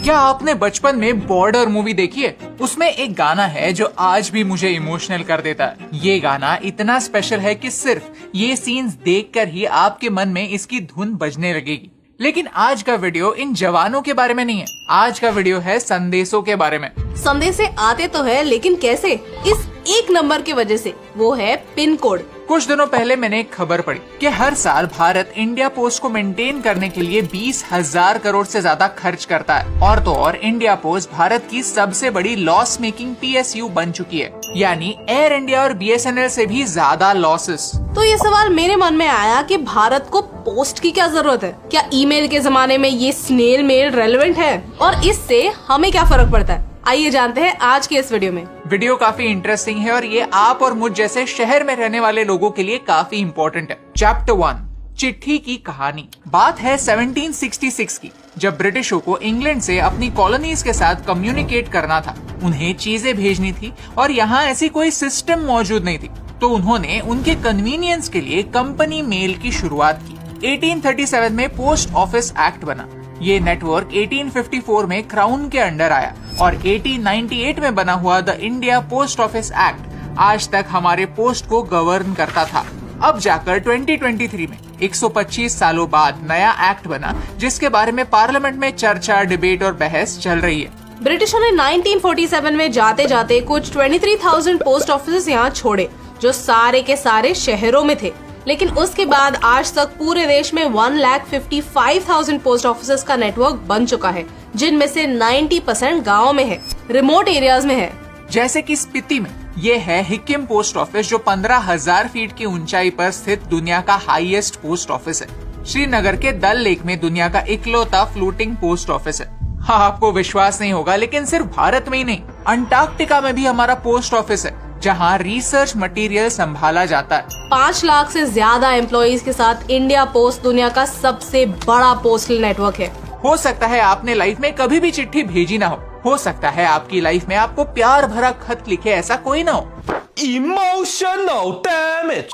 क्या आपने बचपन में बॉर्डर मूवी देखी है? उसमें एक गाना है जो आज भी मुझे इमोशनल कर देता है। ये गाना इतना स्पेशल है कि सिर्फ ये सीन्स देखकर ही आपके मन में इसकी धुन बजने लगेगी। लेकिन आज का वीडियो इन जवानों के बारे में नहीं है। आज का वीडियो है संदेशों के बारे में। संदेशे आते तो है, लेकिन कैसे? इस एक नंबर की वजह से, वो है पिन कोड। कुछ दिनों पहले मैंने एक खबर पढ़ी कि हर साल भारत इंडिया पोस्ट को मेंटेन करने के लिए 20,000 करोड़ से ज्यादा खर्च करता है। और तो और इंडिया पोस्ट भारत की सबसे बड़ी लॉस मेकिंग PSU बन चुकी है, यानी एयर इंडिया और BSNL से भी ज्यादा लॉसेस। तो ये सवाल मेरे मन में आया कि भारत को पोस्ट की क्या जरूरत है? क्या ईमेल के जमाने में ये स्नेल मेल रेलेवेंट है? और इससे हमें क्या फर्क पड़ता है? आइए जानते हैं आज के इस वीडियो में। वीडियो काफी इंटरेस्टिंग है और ये आप और मुझ जैसे शहर में रहने वाले लोगों के लिए काफी इम्पोर्टेंट है। चैप्टर 1, चिट्ठी की कहानी। बात है 1766 की, जब ब्रिटिशों को इंग्लैंड से अपनी कॉलोनीज के साथ कम्युनिकेट करना था। उन्हें चीजें भेजनी थी और यहाँ ऐसी कोई सिस्टम मौजूद नहीं थी, तो उन्होंने उनके कन्वीनियंस के लिए कंपनी मेल की शुरुआत की। 1837 में पोस्ट ऑफिस एक्ट बना। ये नेटवर्क 1854 में क्राउन के अंडर आया और 1898 में बना हुआ the India post office act आज तक हमारे पोस्ट को गवर्न करता था। अब जाकर 2023 में 125 सालों बाद नया एक्ट बना, जिसके बारे में पार्लियामेंट में चर्चा, डिबेट और बहस चल रही है। ब्रिटिशों ने 1947 में जाते जाते कुछ 23,000 पोस्ट ऑफिस यहाँ छोड़े, जो सारे के सारे शहरों में थे। लेकिन उसके बाद आज तक पूरे देश में 1,55,000 पोस्ट ऑफिस का नेटवर्क बन चुका है, जिनमें से 90% गाँव में है, रिमोट एरियाज में है। जैसे कि स्पीति में ये है हिकिम पोस्ट ऑफिस, जो 15,000 फीट की ऊंचाई पर स्थित दुनिया का हाईएस्ट पोस्ट ऑफिस है। श्रीनगर के डल लेक में दुनिया का इकलौता फ्लोटिंग पोस्ट ऑफिस है। हाँ, आपको विश्वास नहीं होगा, लेकिन सिर्फ भारत में ही नहीं, अंटार्कटिका में भी हमारा पोस्ट ऑफिस है, जहाँ रिसर्च मटेरियल संभाला जाता है। 5 लाख से ज्यादा एम्प्लॉइज के साथ इंडिया पोस्ट दुनिया का सबसे बड़ा पोस्टल नेटवर्क है। हो सकता है आपने लाइफ में कभी भी चिट्ठी भेजी ना हो सकता है आपकी लाइफ में आपको प्यार भरा खत लिखे ऐसा कोई ना हो। Emotional damage.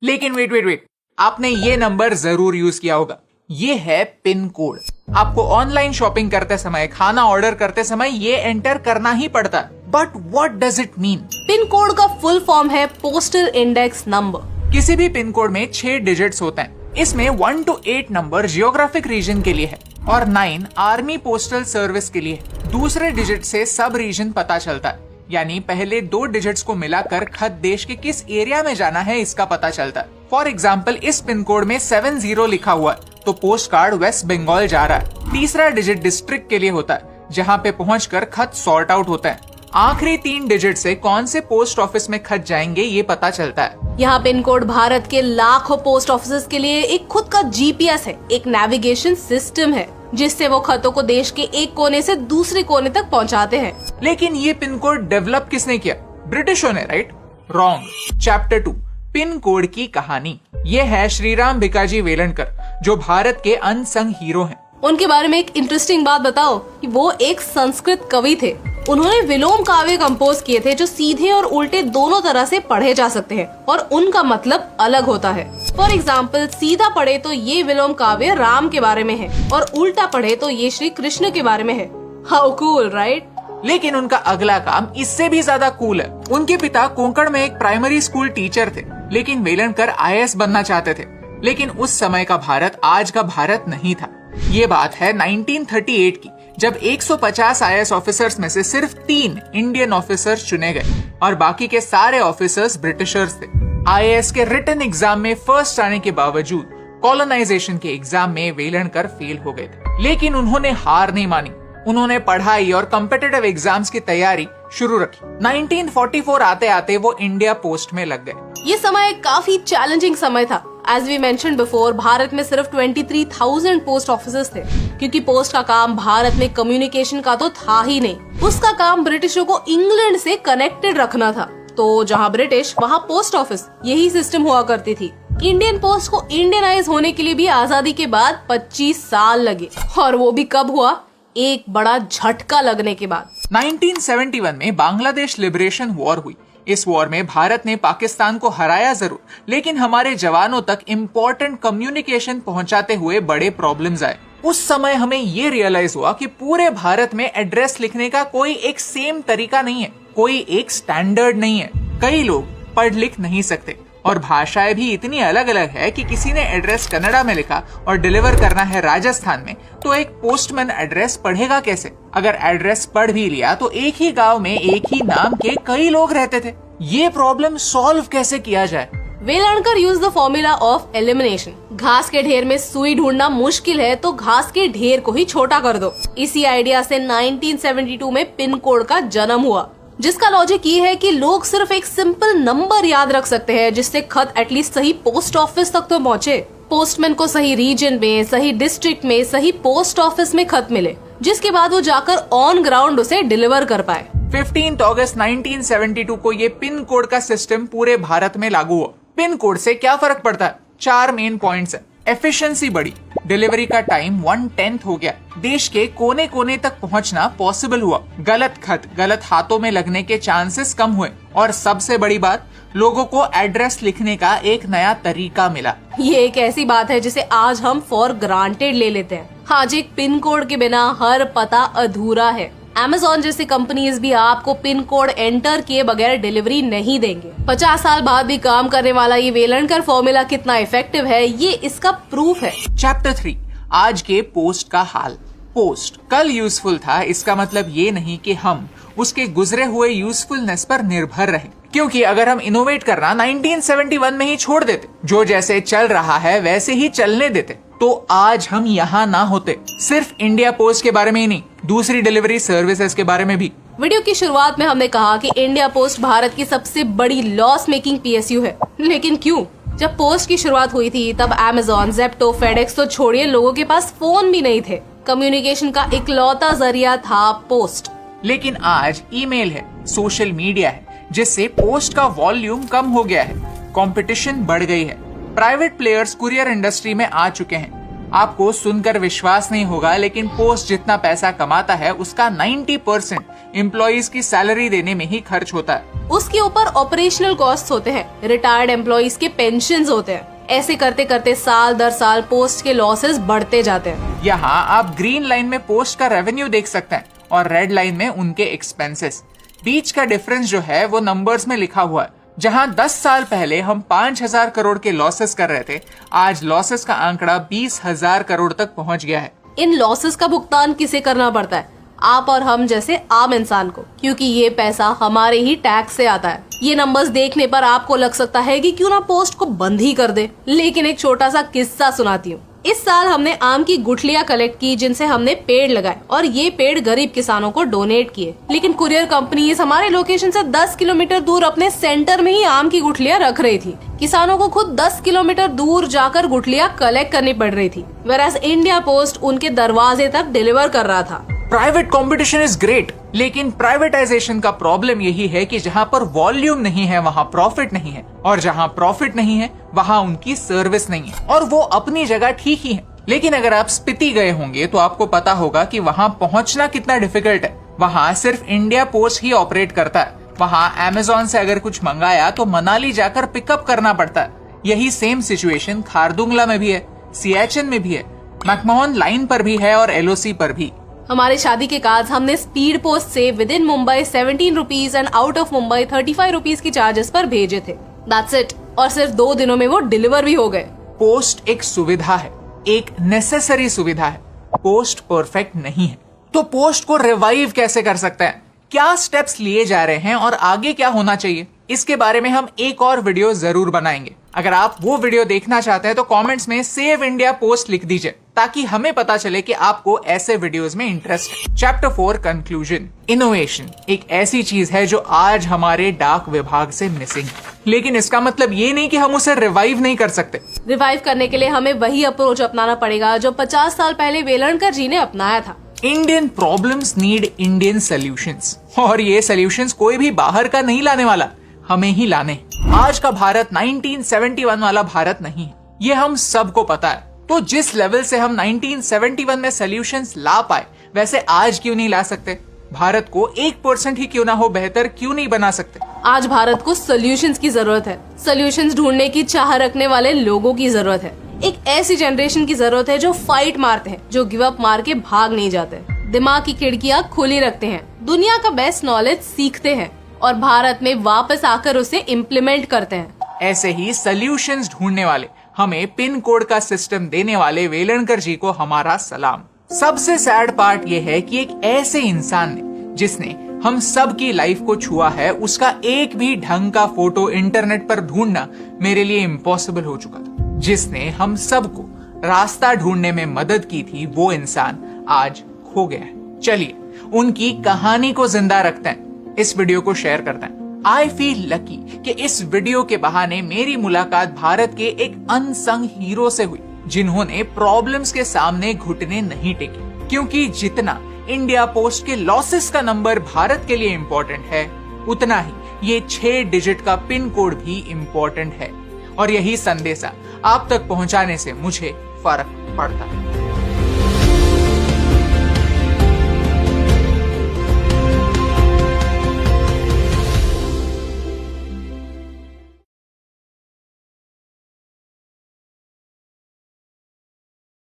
लेकिन वेट, आपने ये नंबर जरूर यूज किया होगा। ये है पिन कोड। आपको ऑनलाइन शॉपिंग करते समय, खाना ऑर्डर करते समय ये एंटर करना ही पड़ता है। But what does it mean? Pin code का फुल फॉर्म है पोस्टल इंडेक्स नंबर। किसी भी पिन कोड में 6 डिजिट्स होते हैं। इसमें 1 to 8 नंबर जियोग्राफिक रीजन के लिए है और 9 आर्मी पोस्टल सर्विस के लिए है। दूसरे डिजिट से सब रीजन पता चलता है, यानी पहले 2 डिजिट्स को मिलाकर खत देश के किस एरिया में जाना है इसका पता चलता है। फॉर एग्जाम्पल, इस पिन कोड में 70 लिखा हुआ है तो पोस्ट कार्ड वेस्ट बंगाल जा रहा है। तीसरा डिजिट डिस्ट्रिक्ट के लिए होता है, जहाँ पे पहुंचकर खत सॉर्ट आउट होता है। आखिरी 3 डिजिट से कौन से पोस्ट ऑफिस में खत जाएंगे ये पता चलता है। यहाँ पिन कोड भारत के लाखों पोस्ट ऑफिस के लिए एक खुद का GPS है, एक नेविगेशन सिस्टम है, जिससे वो खतों को देश के एक कोने से दूसरे कोने तक पहुँचाते हैं। लेकिन ये पिन कोड डेवलप किसने किया? ब्रिटिशों ने, right? Wrong. Chapter 2, pin code की कहानी। ये है श्रीराम भिकाजी वेलणकर, जो भारत के अनसंग हीरो हैं। उनके बारे में एक इंटरेस्टिंग बात बताओ कि वो एक संस्कृत कवि थे। उन्होंने विलोम काव्य कंपोज किए थे, जो सीधे और उल्टे दोनों तरह से पढ़े जा सकते हैं और उनका मतलब अलग होता है। फॉर एग्जाम्पल, सीधा पढ़े तो ये विलोम काव्य राम के बारे में है और उल्टा पढ़े तो ये श्री कृष्ण के बारे में है। How cool, right? लेकिन उनका अगला काम इससे भी ज्यादा कूल है। उनके पिता कोंकण में एक प्राइमरी स्कूल टीचर थे, लेकिन वेलणकर IAS बनना चाहते थे। लेकिन उस समय का भारत आज का भारत नहीं था। ये बात है 1938 की, जब 150 IAS ऑफिसर्स में से सिर्फ 3 इंडियन ऑफिसर्स चुने गए और बाकी के सारे ऑफिसर्स ब्रिटिशर्स थे। IAS के रिटन एग्जाम में फर्स्ट आने के बावजूद कॉलोनाइजेशन के एग्जाम में वेलणकर फेल हो गए थे। लेकिन उन्होंने हार नहीं मानी। उन्होंने पढ़ाई और कॉम्पिटिटिव एग्जाम्स की तैयारी शुरू रखी। 1944 आते आते वो इंडिया पोस्ट में लग गए। ये समय काफी चैलेंजिंग समय था। As we mentioned before, Bharat में सिर्फ 23,000 पोस्ट ऑफिसेस थे, क्योंकि पोस्ट का काम भारत में कम्युनिकेशन का तो था ही नहीं। उसका काम ब्रिटिशों को इंग्लैंड से कनेक्टेड रखना था। तो जहाँ ब्रिटिश वहाँ पोस्ट ऑफिस, यही सिस्टम हुआ करती थी। इंडियन पोस्ट को इंडियनाइज होने के लिए भी आजादी के बाद 25 साल लगे, और वो भी कब हुआ? एक बड़ा झटका लगने के बाद। 1971 में बांग्लादेश लिबरेशन वॉर हुई। इस वॉर में भारत ने पाकिस्तान को हराया जरूर, लेकिन हमारे जवानों तक इम्पोर्टेंट कम्युनिकेशन पहुंचाते हुए बड़े प्रॉब्लम्स आए। उस समय हमें ये रियलाइज हुआ कि पूरे भारत में एड्रेस लिखने का कोई एक सेम तरीका नहीं है, कोई एक स्टैंडर्ड नहीं है। कई लोग पढ़ लिख नहीं सकते और भाषाएं भी इतनी अलग अलग है कि किसी ने एड्रेस कन्नड़ा में लिखा और डिलीवर करना है राजस्थान में, तो एक पोस्टमैन एड्रेस पढ़ेगा कैसे? अगर एड्रेस पढ़ भी लिया तो एक ही गांव में एक ही नाम के कई लोग रहते थे। ये प्रॉब्लम सॉल्व कैसे किया जाए? Velankar use the formula of elimination. घास के ढेर में सुई ढूंढना मुश्किल है तो घास के ढेर को ही छोटा कर दो। इसी आइडिया से 1972 में पिन कोड का जन्म हुआ, जिसका लॉजिक ये है कि लोग सिर्फ एक सिंपल नंबर याद रख सकते हैं जिससे खत एटलीस्ट सही पोस्ट ऑफिस तक तो पहुँचे। पोस्टमैन को सही रीजन में, सही डिस्ट्रिक्ट में, सही पोस्ट ऑफिस में खत मिले, जिसके बाद वो जाकर ऑन ग्राउंड उसे डिलीवर कर पाए। 15 अगस्त 1972 को ये पिन कोड का सिस्टम पूरे भारत में लागू हुआ। पिन कोड से क्या फर्क पड़ता है? 4 मेन पॉइंट्स है। एफिशिएंसी बढ़ी, डिलीवरी का टाइम 1/10 हो गया, देश के कोने कोने तक पहुंचना पॉसिबल हुआ, गलत खत गलत हाथों में लगने के चांसेस कम हुए और सबसे बड़ी बात, लोगों को एड्रेस लिखने का एक नया तरीका मिला। ये एक ऐसी बात है जिसे आज हम फॉर ग्रांटेड ले लेते हैं। आज एक पिन कोड के बिना हर पता अधूरा है। Amazon जैसी कंपनीज भी आपको पिन कोड एंटर किए बगैर डिलीवरी नहीं देंगे। 50 साल बाद भी काम करने वाला ये वेलणकर फॉर्मूला कितना इफेक्टिव है, ये इसका प्रूफ है। चैप्टर 3, आज के पोस्ट का हाल। पोस्ट कल यूजफुल था, इसका मतलब ये नहीं कि हम उसके गुजरे हुए यूजफुलनेस पर निर्भर रहे, क्योंकि अगर हम इनोवेट करना 1971 में ही छोड़ देते, जो जैसे चल रहा है वैसे ही चलने देते, तो आज हम यहाँ ना होते। सिर्फ इंडिया पोस्ट के बारे में ही नहीं, दूसरी डिलीवरी सर्विसेज के बारे में भी। वीडियो की शुरुआत में हमने कहा कि इंडिया पोस्ट भारत की सबसे बड़ी लॉस मेकिंग PSU है, लेकिन क्यों? जब पोस्ट की शुरुआत हुई थी तब Amazon, Zepto, FedEx तो छोड़िए, लोगों के पास फोन भी नहीं थे। कम्युनिकेशन का इकलौता जरिया था पोस्ट। लेकिन आज ईमेल है, सोशल मीडिया है, जिससे पोस्ट का वॉल्यूम कम हो गया है, कंपटीशन बढ़ गई है, प्राइवेट प्लेयर्स कुरियर इंडस्ट्री में आ चुके हैं। आपको सुनकर विश्वास नहीं होगा, लेकिन पोस्ट जितना पैसा कमाता है उसका 90% एम्प्लॉइज की सैलरी देने में ही खर्च होता है। उसके ऊपर ऑपरेशनल कॉस्ट होते हैं, रिटायर्ड एम्प्लॉइज के पेंशन होते हैं। ऐसे करते करते साल दर साल पोस्ट के लॉसेस बढ़ते जाते हैं। यहाँ आप ग्रीन लाइन में पोस्ट का रेवेन्यू देख सकते हैं और रेड लाइन में उनके एक्सपेंसेस। बीच का डिफरेंस जो है वो नंबर्स में लिखा हुआ है। जहां 10 साल पहले हम 5,000 करोड़ के लॉसेस कर रहे थे, आज लॉसेस का आंकड़ा 20,000 करोड़ तक पहुंच गया है। इन लॉसेस का भुगतान किसे करना पड़ता है? आप और हम जैसे आम इंसान को, क्योंकि ये पैसा हमारे ही टैक्स से आता है। ये नंबर्स देखने पर आपको लग सकता है कि क्यों ना पोस्ट को बंद ही कर दे, लेकिन एक छोटा सा किस्सा सुनाती हूँ। इस साल हमने आम की गुठलियां कलेक्ट की, जिनसे हमने पेड़ लगाए और ये पेड़ गरीब किसानों को डोनेट किए। लेकिन कुरियर कंपनीज हमारे लोकेशन से 10 किलोमीटर दूर अपने सेंटर में ही आम की गुठलियां रख रही थी। किसानों को खुद 10 किलोमीटर दूर जाकर गुठलियां कलेक्ट करनी पड़ रही थी, whereas इंडिया पोस्ट उनके दरवाजे तक डिलीवर कर रहा था। प्राइवेट कंपटीशन इज ग्रेट, लेकिन प्राइवेटाइजेशन का प्रॉब्लम यही है कि जहाँ पर वॉल्यूम नहीं है वहाँ प्रॉफिट नहीं है, और जहाँ प्रॉफिट नहीं है वहाँ उनकी सर्विस नहीं है। और वो अपनी जगह ठीक ही है, लेकिन अगर आप स्पीति गए होंगे तो आपको पता होगा कि वहाँ पहुँचना कितना डिफिकल्ट है। वहाँ सिर्फ इंडिया पोस्ट ही ऑपरेट करता है। वहाँ Amazon से अगर कुछ मंगाया तो मनाली जाकर पिकअप करना पड़ता है। यही सेम सिचुएशन खारदुंगला में भी है, सियाचिन में भी है, मैकमोहन लाइन पर भी है और LOC पर भी। हमारे शादी के कार्ड हमने स्पीड पोस्ट से with in Mumbai 17 rupees and out of Mumbai 35 rupees की चार्जेस पर भेजे थे। That's it. और सिर्फ 2 दिनों में वो डिलीवर भी हो गए। पोस्ट एक सुविधा है, एक नेसेसरी सुविधा है। पोस्ट परफेक्ट नहीं है। तो पोस्ट को रिवाइव कैसे कर सकते हैं, क्या स्टेप्स लिए जा रहे हैं और आगे क्या होना चाहिए, इसके बारे में हम एक और वीडियो जरूर बनाएंगे। अगर आप वो वीडियो देखना चाहते हैं तो कमेंट्स में सेव इंडिया पोस्ट लिख दीजिए, ताकि हमें पता चले कि आपको ऐसे वीडियोस में इंटरेस्ट है। Chapter 4 conclusion. इनोवेशन एक ऐसी चीज है जो आज हमारे डाक विभाग से मिसिंग है, लेकिन इसका मतलब ये नहीं कि हम उसे रिवाइव नहीं कर सकते। रिवाइव करने के लिए हमें वही अप्रोच अपनाना पड़ेगा जो 50 साल पहले वेलणकर जी ने अपनाया था। Indian problems need Indian solutions, और ये सॉल्यूशंस कोई भी बाहर का नहीं लाने वाला, हमें ही लाने। आज का भारत 1971 वाला भारत नहीं है, ये हम सबको पता है। तो जिस लेवल से हम 1971 में सॉल्यूशंस ला पाए, वैसे आज क्यों नहीं ला सकते? भारत को 1% ही क्यों ना हो बेहतर क्यों नहीं बना सकते? आज भारत को सॉल्यूशंस की जरूरत है। सॉल्यूशंस ढूंढने की चाह रखने वाले लोगों की जरूरत है। एक ऐसी जनरेशन की जरूरत है जो फाइट मारते हैं, जो गिव अप मार के भाग नहीं जाते, दिमाग की खिड़कियां खुली रखते हैं, दुनिया का बेस्ट नॉलेज सीखते हैं और भारत में वापस आकर उसे इम्प्लीमेंट करते हैं। ऐसे ही सॉल्यूशंस ढूंढने वाले, हमें पिन कोड का सिस्टम देने वाले वेलणकर जी को हमारा सलाम। सबसे सैड पार्ट ये है कि एक ऐसे इंसान ने, जिसने हम सब की लाइफ को छुआ है, उसका एक भी ढंग का फोटो इंटरनेट पर ढूंढना मेरे लिए इम्पॉसिबल हो चुका था। जिसने हम सबको रास्ता ढूंढने में मदद की थी, वो इंसान आज खो गया है। चलिए उनकी कहानी को जिंदा रखते हैं, इस वीडियो को शेयर करते हैं। आई फील लकी कि इस वीडियो के बहाने मेरी मुलाकात भारत के एक अनसंग हीरो से हुई, जिन्होंने प्रॉब्लम्स के सामने घुटने नहीं टेके। क्योंकि जितना इंडिया पोस्ट के लॉसेस का नंबर भारत के लिए इंपॉर्टेंट है, उतना ही ये 6 डिजिट का पिन कोड भी इंपॉर्टेंट है। और यही संदेशा आप तक पहुंचाने से मुझे फर्क पड़ता है।